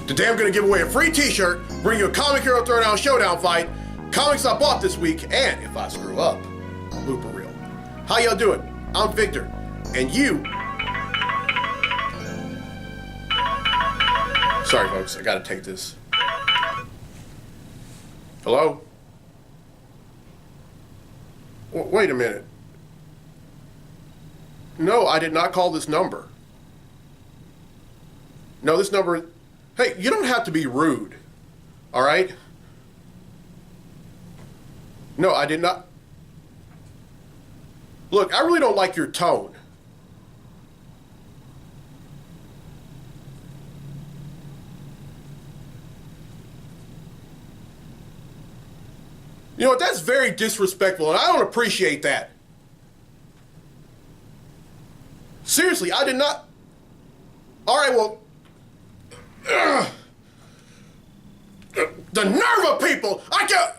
Today I'm going to give away a free t-shirt, bring you a Comic Hero Throwdown Showdown fight, comics I bought this week, and if I screw up, a blooper reel. How y'all doing? I'm Victor, and you... Sorry folks, I gotta take this. Hello? Wait a minute. No, I did not call this number. No, this number... Hey, you don't have to be rude. Alright? No, I did not... Look, I really don't like your tone. You know what, that's very disrespectful, and I don't appreciate that. Seriously, I did not... Alright, well... The nerve of people! I can't...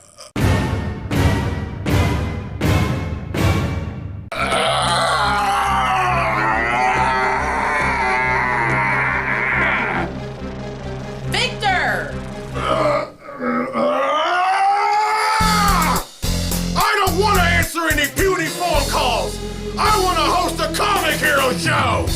Victor! I don't want to answer any puny phone calls! I want to host a Comic Hero show!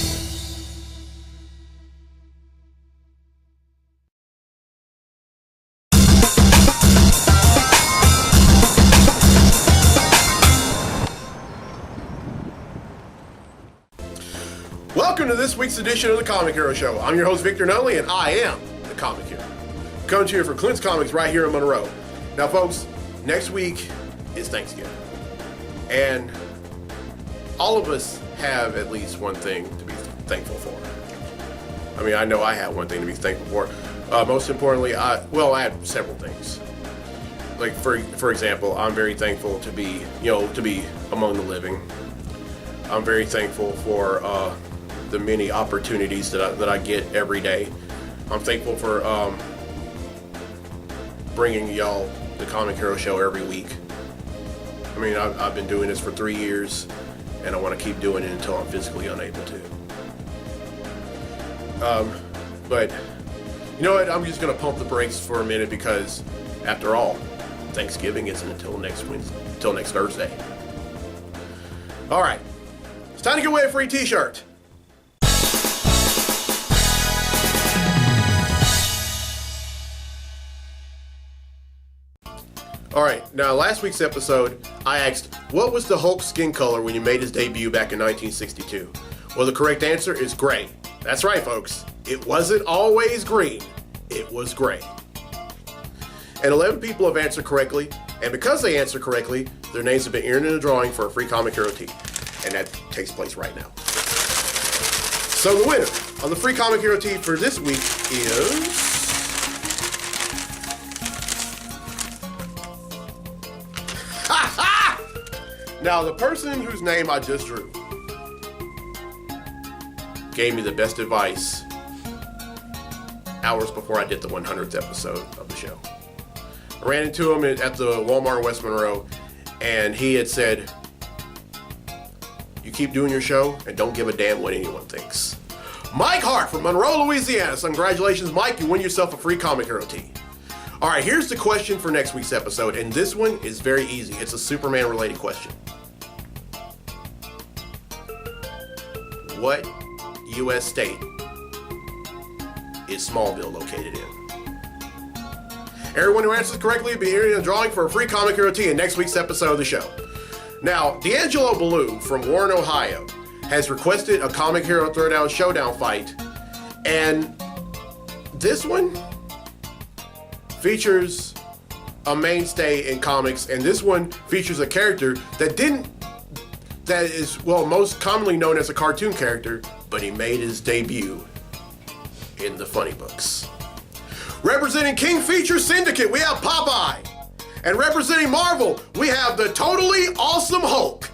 Welcome to this week's edition of the Comic Hero Show. I'm your host, Victor Nunley, and I am the Comic Hero. Coming to you from Clint's Comics right here in Monroe. Now, folks, next week is Thanksgiving. And all of us have at least one thing to be thankful for. I mean, I know I have one thing to be thankful for. Most importantly, I have several things. Like, for example, I'm very thankful to be among the living. I'm very thankful for the many opportunities that I get every day. I'm thankful for bringing y'all the Comic Hero Show every week. I mean, I've been doing this for 3 years, and I want to keep doing it until I'm physically unable to. But you know what? I'm just gonna pump the brakes for a minute because, after all, Thanksgiving isn't until next Thursday. All right, it's time to give away a free T-shirt. Alright, now last week's episode, I asked, what was the Hulk skin color when he made his debut back in 1962? Well, the correct answer is gray. That's right, folks. It wasn't always green. It was gray. And 11 people have answered correctly, and because they answered correctly, their names have been entered in a drawing for a free Comic Hero tee. And that takes place right now. So the winner of the free Comic Hero tee for this week is... Now, the person whose name I just drew gave me the best advice hours before I did the 100th episode of the show. I ran into him at the Walmart in West Monroe, and he had said, you keep doing your show and don't give a damn what anyone thinks. Mike Hart from Monroe, Louisiana. So congratulations, Mike. You win yourself a free Comic Hero tee. All right, here's the question for next week's episode, and this one is very easy. It's a Superman-related question. What U.S. state is Smallville located in? Everyone who answers correctly will be entering a drawing for a free Comic Hero tee in next week's episode of the show. Now, D'Angelo Ballou from Warren, Ohio, has requested a Comic Hero Throwdown Showdown fight, and this one features a mainstay in comics, and this one features a character that is most commonly known as a cartoon character, but he made his debut in the funny books. Representing King Feature Syndicate, we have Popeye. And representing Marvel, we have the totally awesome Hulk.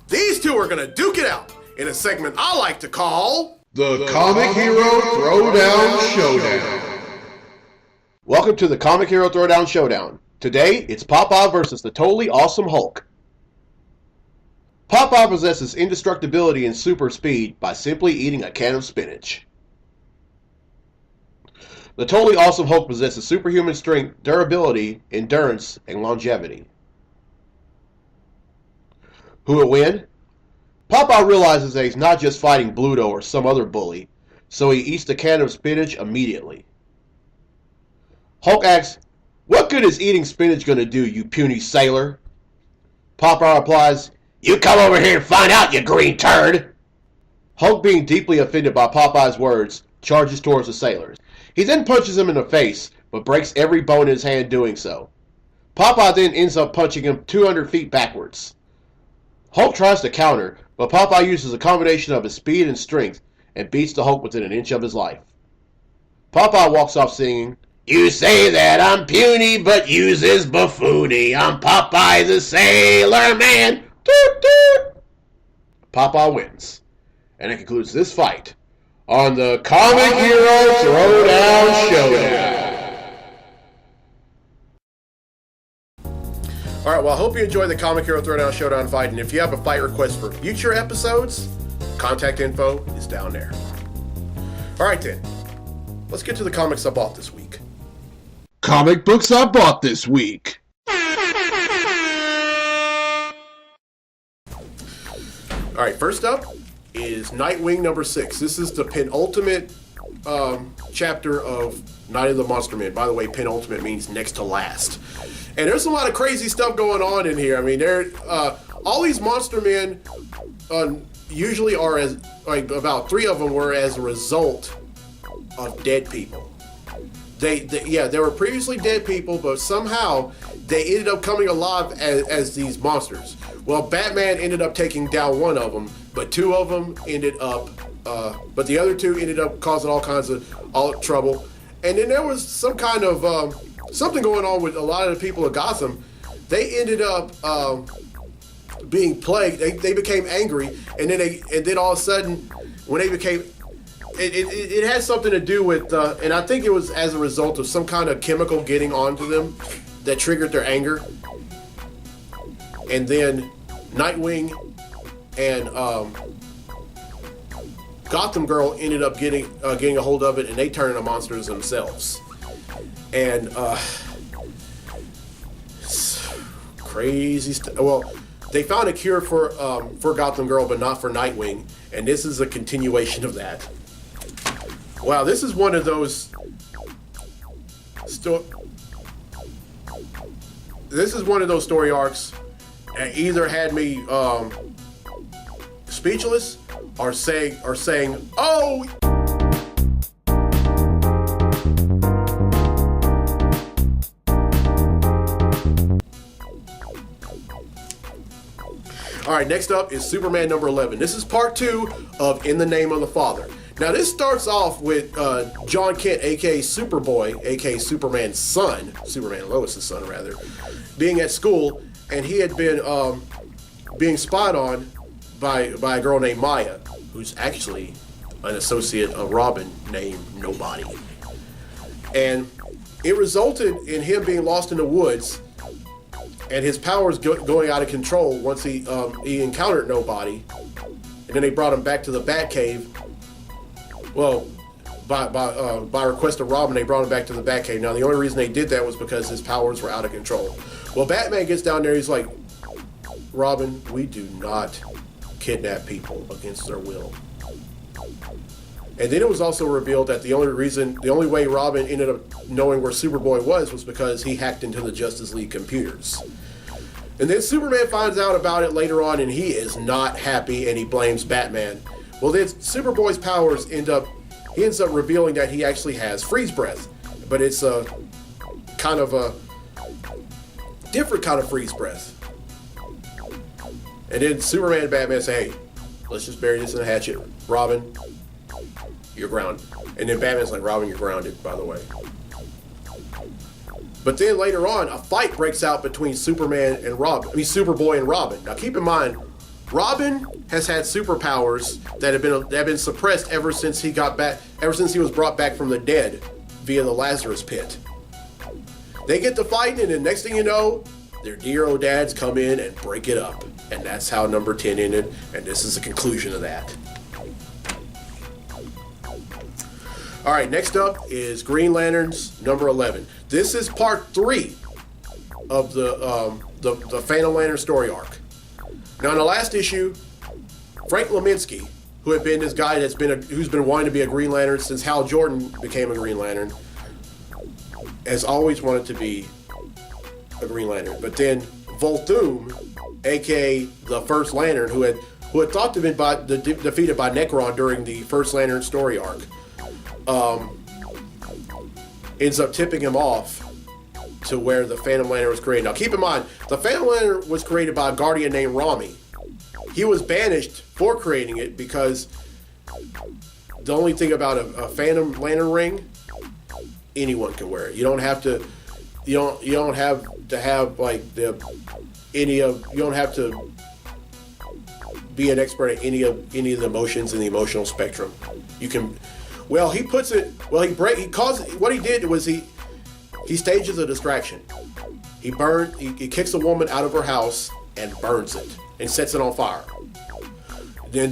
These two are gonna duke it out in a segment I like to call the Comic Hero Throwdown Showdown. Welcome to the Comic Hero Throwdown Showdown. Today, it's Popeye versus the totally awesome Hulk. Popeye possesses indestructibility and super speed by simply eating a can of spinach. The totally awesome Hulk possesses superhuman strength, durability, endurance, and longevity. Who will win? Popeye realizes that he's not just fighting Bluto or some other bully, so he eats the can of spinach immediately. Hulk asks, "What good is eating spinach going to do, you puny sailor?" Popeye replies, "You come over here and find out, you green turd!" Hulk, being deeply offended by Popeye's words, charges towards the sailors. He then punches him in the face, but breaks every bone in his hand doing so. Popeye then ends up punching him 200 feet backwards. Hulk tries to counter, but Popeye uses a combination of his speed and strength and beats the Hulk within an inch of his life. Popeye walks off singing, "You say that I'm puny, but uses buffoony. I'm Popeye the Sailor Man. Toot toot." Popeye wins. And it concludes this fight on the Comic Hero Throwdown Showdown. All right, well, I hope you enjoyed the Comic Hero Throwdown Showdown fight, and if you have a fight request for future episodes, contact info is down there. All right, then. Let's get to the comics I bought this week. Comic books I bought this week. All right, first up is Nightwing number 6. This is the penultimate chapter of Night of the Monster Men. By the way, penultimate means next to last. And there's a lot of crazy stuff going on in here. I mean, all these Monster Men usually are about 3 of them were as a result of dead people. They were previously dead people, but somehow they ended up coming alive as these monsters. Well, Batman ended up taking down one of them, but 2 of them ended up, but the other 2 ended up causing all kinds of trouble. And then there was some kind of something going on with a lot of the people of Gotham. They ended up being plagued. They became angry, and then all of a sudden, when they became, it had something to do with, and I think it was as a result of some kind of chemical getting onto them that triggered their anger. And then Nightwing and Gotham Girl ended up getting a hold of it, and they turned into monsters themselves. And crazy stuff. Well, they found a cure for Gotham Girl, but not for Nightwing, and this is a continuation of that. Wow, this is one of those story arcs that either had me speechless or saying, "Oh." All right, next up is Superman number 11. This is part 2 of In the Name of the Father. Now, this starts off with John Kent, a.k.a. Superboy, a.k.a. Superman's son, Superman Lois's son, rather, being at school, and he had been being spied on by a girl named Maya, who's actually an associate of Robin named Nobody. And it resulted in him being lost in the woods, and his powers going out of control once he encountered Nobody, and then they brought him back to the Batcave. Well, by request of Robin, they brought him back to the Batcave. Now, the only reason they did that was because his powers were out of control. Well, Batman gets down there. He's like, "Robin, we do not kidnap people against their will." And then it was also revealed that the only way Robin ended up knowing where Superboy was because he hacked into the Justice League computers. And then Superman finds out about it later on, and he is not happy, and he blames Batman. Well, then Superboy's powers ends up revealing that he actually has freeze breath, but it's a kind of a different kind of freeze breath. And then Superman and Batman say, "Hey, let's just bury this in a hatchet. Robin, you're grounded." And then Batman's like, "Robin, you're grounded, by the way." But then later on, a fight breaks out between Superboy and Robin. Now keep in mind, Robin has had superpowers that have been suppressed ever since he was brought back from the dead via the Lazarus Pit. They get to fighting, and the next thing you know, their dear old dads come in and break it up. And that's how number 10 ended, and this is the conclusion of that. All right, next up is Green Lanterns number 11. This is part 3 of the Phantom Lantern story arc. Now, in the last issue, Frank Leminski, who had been this guy who's been wanting to be a Green Lantern since Hal Jordan became a Green Lantern, has always wanted to be a Green Lantern. But then Volthoom, aka the First Lantern, who had thought to have been defeated by Necron during the First Lantern story arc, ends up tipping him off to where the Phantom Lantern was created. Now, keep in mind, the Phantom Lantern was created by a Guardian named Rami. He was banished for creating it because the only thing about a Phantom Lantern ring, anyone can wear it. You don't have to. You don't have to have like you don't have to be an expert at any of the emotions in the emotional spectrum. You can. Well, he puts it. Well, what he did was he stages a distraction. He kicks a woman out of her house and burns it and sets it on fire. Then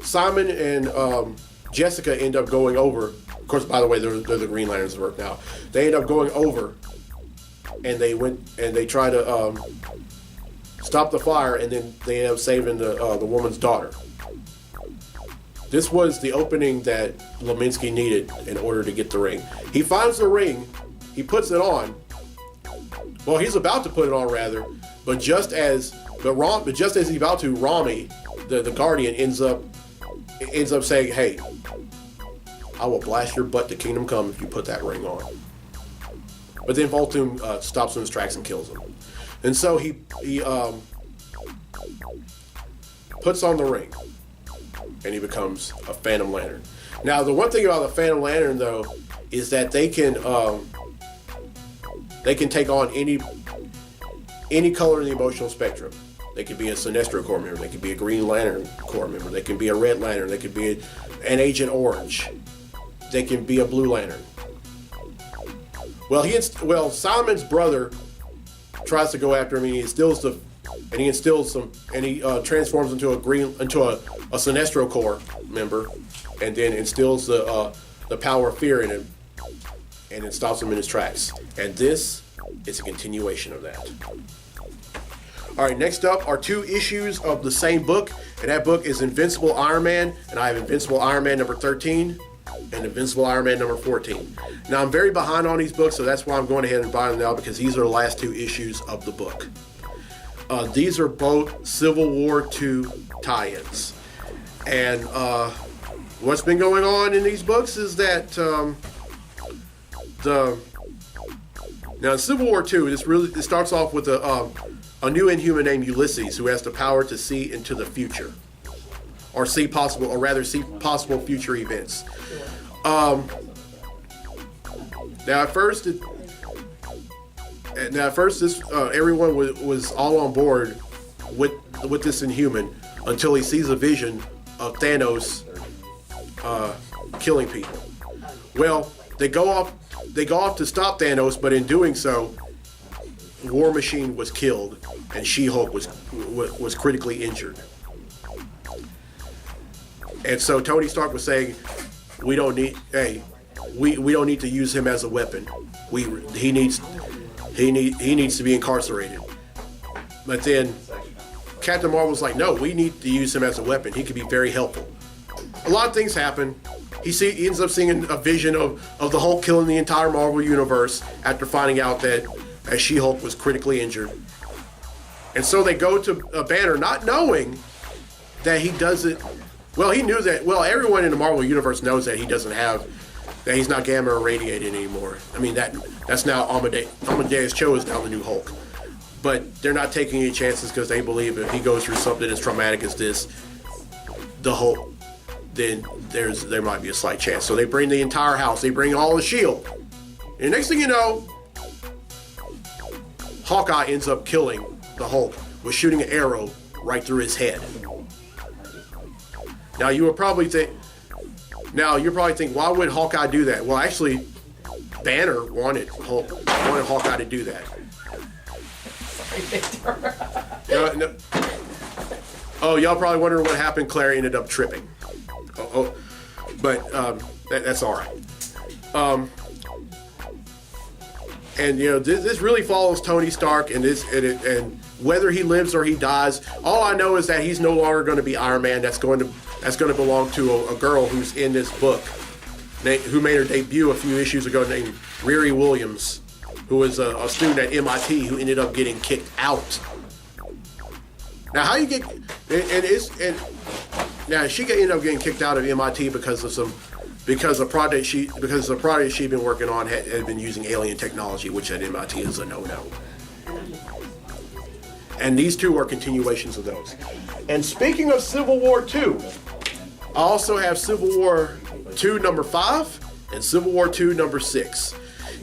Simon and Jessica end up going over. Of course, by the way, they're the Green Lanterns at work now. They end up going over, and they try to stop the fire, and then they end up saving the woman's daughter. This was the opening that Leminski needed in order to get the ring. He finds the ring, he puts it on. Well, he's about to put it on, rather, but just as he's about to, Rami, the Guardian, ends up saying, "Hey, I will blast your butt to Kingdom Come if you put that ring on." But then Volthoom stops him in his tracks and kills him. And so he puts on the ring, and he becomes a Phantom Lantern. Now, the one thing about the Phantom Lantern, though, is that they can take on any color in the emotional spectrum. They could be a Sinestro Corps member. They could be a Green Lantern Corps member. They could be a Red Lantern. They could be an Agent Orange. They can be a Blue Lantern. Well, Simon's brother tries to go after him, and he transforms into a Sinestro Corps member, and then instills the power of fear in him, and it stops him in his tracks. And this is a continuation of that. All right, next up are 2 issues of the same book, and that book is Invincible Iron Man, and I have Invincible Iron Man number 13 and Invincible Iron Man number 14. Now, I'm very behind on these books, so that's why I'm going ahead and buying them now, because these are the last 2 issues of the book. These are both Civil War II tie-ins. And what's been going on in these books is that now in Civil War II, it starts off with a new Inhuman named Ulysses, who has the power to see into the future, or see possible future events. Now at first, this everyone was all on board with this Inhuman until he sees a vision of Thanos killing people. Well, they go off to stop Thanos, but in doing so, War Machine was killed and She-Hulk was critically injured. And so Tony Stark was saying, we don't need to use him as a weapon. He needs to be incarcerated. But then Captain Marvel's like, no, we need to use him as a weapon. He could be very helpful. A lot of things happen. He ends up seeing a vision of the Hulk killing the entire Marvel universe after finding out that She-Hulk was critically injured. And so they go to Banner, not knowing that he doesn't. Well, he knew that. Well, everyone in the Marvel universe knows that that he's not gamma irradiated anymore. I mean, that's now Amadeus Cho is now the new Hulk. But they're not taking any chances because they believe if he goes through something as traumatic as this, the Hulk, then there might be a slight chance. So they bring the entire house. They bring all the S.H.I.E.L.D. And next thing you know, Hawkeye ends up killing the Hulk with shooting an arrow right through his head. Now you're probably think, why would Hawkeye do that? Well, actually, Banner wanted Hawkeye to do that. No. Oh, y'all probably wondering what happened. Claire ended up tripping. But that's all right. And this really follows Tony Stark, and whether he lives or he dies, all I know is that he's no longer going to be Iron Man. That's going to belong to a girl who's in this book, who made her debut a few issues ago, named Riri Williams, who was a student at MIT who ended up getting kicked out. Now, how you get now she ended up getting kicked out of MIT because the project she'd been working on had been using alien technology, which at MIT is a no-no. And these two are continuations of those. And speaking of Civil War II, I also have Civil War II number 5 and Civil War II number 6.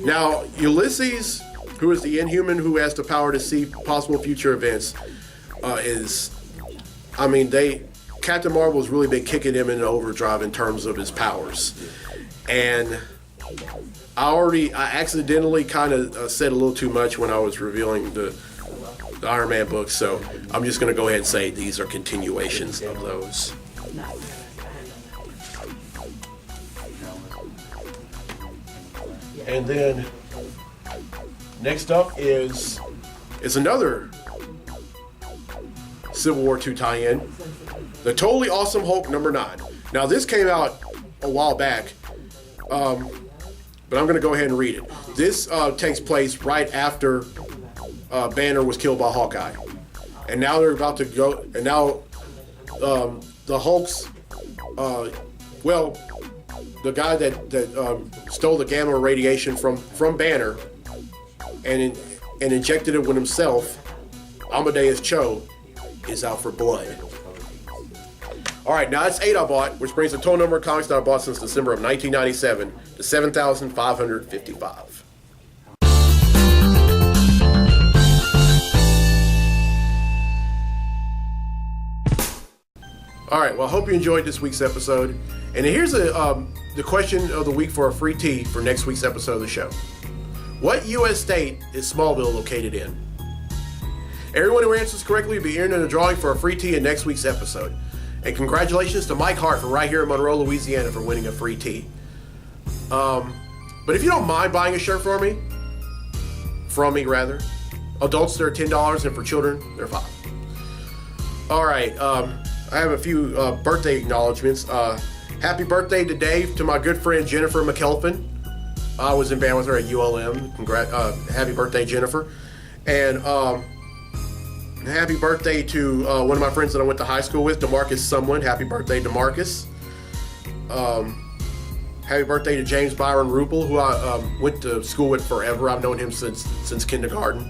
Now, Ulysses, who is the Inhuman who has the power to see possible future events, Captain Marvel's really been kicking him into overdrive in terms of his powers. And I accidentally kind of said a little too much when I was revealing the Iron Man books, so I'm just going to go ahead and say these are continuations of those. And then next up is another Civil War II tie-in, The Totally Awesome Hulk number 9. Now this came out a while back, but I'm going to go ahead and read it. This takes place right after Banner was killed by Hawkeye, and now they're about to go. And now the Hulk's, the guy that stole the gamma radiation from Banner and injected it with himself, Amadeus Cho, is out for blood. All right, now that's 8 I bought, which brings the total number of comics that I bought since December of 1997 to 7,555. All right, well, I hope you enjoyed this week's episode. And here's the question of the week for a free tee for next week's episode of the show. What U.S. state is Smallville located in? Everyone who answers correctly will be entered in a drawing for a free tee in next week's episode. And congratulations to Mike Hart from right here in Monroe, Louisiana for winning a free tee. But if you don't mind buying a shirt from me, adults they're $10 and for children they're $5. All right, I have a few birthday acknowledgments. Happy birthday today to my good friend Jennifer McKelvin. I was in band with her at ULM. Happy birthday, Jennifer. And happy birthday to one of my friends that I went to high school with, DeMarcus Someone. Happy birthday, DeMarcus. Happy birthday to James Byron Rupel, who I went to school with forever. I've known him since kindergarten.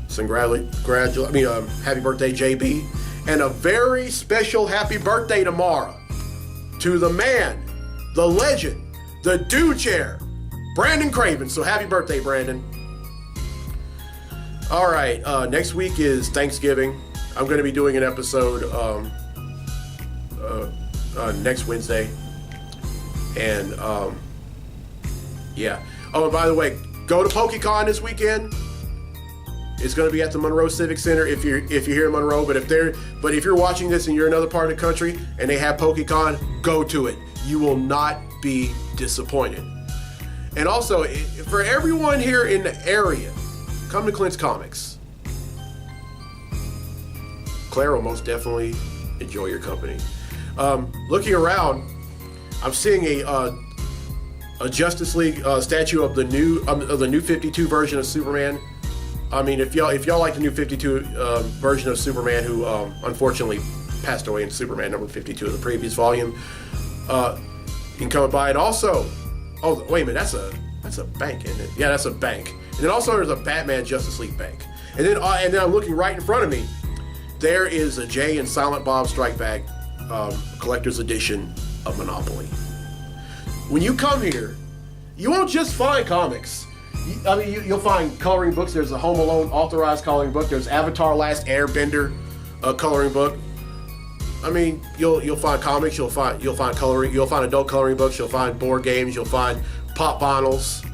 So happy birthday, JB. And a very special happy birthday tomorrow to the man, the legend, the dude chair, Brandon Craven. So happy birthday, Brandon. All right, next week is Thanksgiving. I'm going to be doing an episode next Wednesday. And yeah. Oh, and by the way, go to PokeCon this weekend. It's going to be at the Monroe Civic Center if you're here in Monroe. But if you're watching this and you're in another part of the country and they have PokeCon, go to it. You will not be disappointed. And also, for everyone here in the area, come to Clint's Comics. Claire will most definitely enjoy your company. Looking around, I'm seeing a Justice League statue of the new 52 version of Superman. I mean, if y'all like the new 52 version of Superman, who unfortunately passed away in Superman number 52 of the previous volume, you can come by. And also, oh wait a minute, that's a bank, isn't it? Yeah, that's a bank. And then also there's a Batman Justice League bank. And then I'm looking right in front of me. There is a Jay and Silent Bob Strike Back collector's edition of Monopoly. When you come here, you won't just find comics. You'll find coloring books. There's a Home Alone authorized coloring book. There's Avatar: Last Airbender coloring book. I mean, you'll find comics. You'll find coloring. You'll find adult coloring books. You'll find board games. You'll find pop vinyls.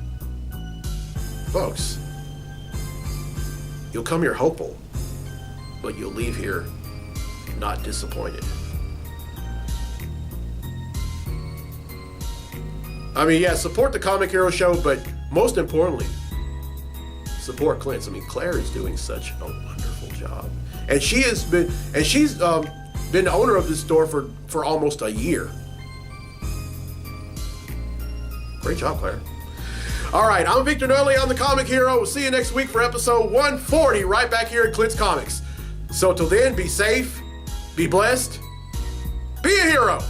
Folks, you'll come here hopeful, but you'll leave here not disappointed. I mean, yeah, support the Comic Hero Show, but most importantly, support Clint's. I mean, Claire is doing such a wonderful job, and she's been the owner of this store for almost a year. Great job, Claire. All right, I'm Victor Nolly. I'm the Comic Hero. We'll see you next week for episode 140, right back here at Clint's Comics. So till then, be safe, be blessed, be a hero.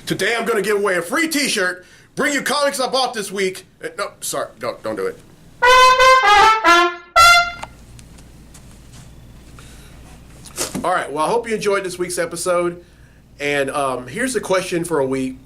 Today I'm going to give away a free t-shirt. Bring you comics I bought this week. No, sorry, don't do it. All right, well, I hope you enjoyed this week's episode. And here's a question for a week